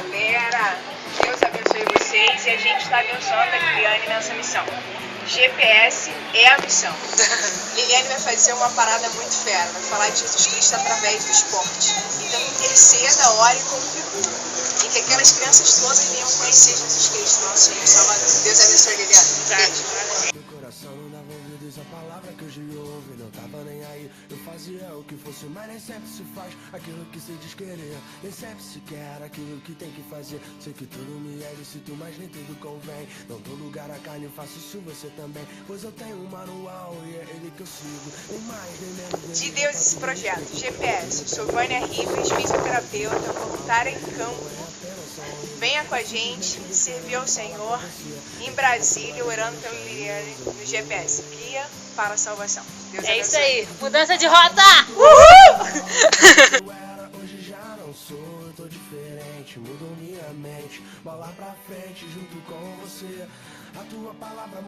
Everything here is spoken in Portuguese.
galera, Deus abençoe vocês e a gente está abençoando a Liliane nessa missão. GPS é a missão. Liliane vai fazer uma parada muito fera, vai falar de Jesus Cristo através do esporte. Então interceda, ore e configure. E que aquelas crianças todas venham conhecer Jesus Cristo, nosso Senhor e Salvador. Deus abençoe, Liliane. Beijo. Meu coração não dava ouvidos à palavra que hoje ouve, não tava nem aí. Eu fazia o que fosse, mas nem sempre se faz aquilo que se diz querer. Nem sempre se quer aquilo que tem que fazer. Sei que tudo me é lícito, mas nem tudo convém. Não dou lugar à carne, faço isso você também. Pois eu tenho um manual e é ele que eu sigo. Nem mais, nem menos. De Deus esse projeto, GPS. Sou Vânia Rivas, fisioterapeuta, voluntária em campo. Venha com a gente, servir ao Senhor em Brasília, orando pelo Liliane no GPS. Guia para a salvação. Deus É abençoe. isso aí, mudança de rota! Eu era, hoje já não sou, eu tô diferente, mudou minha mente. Bola pra frente junto com você, a tua palavra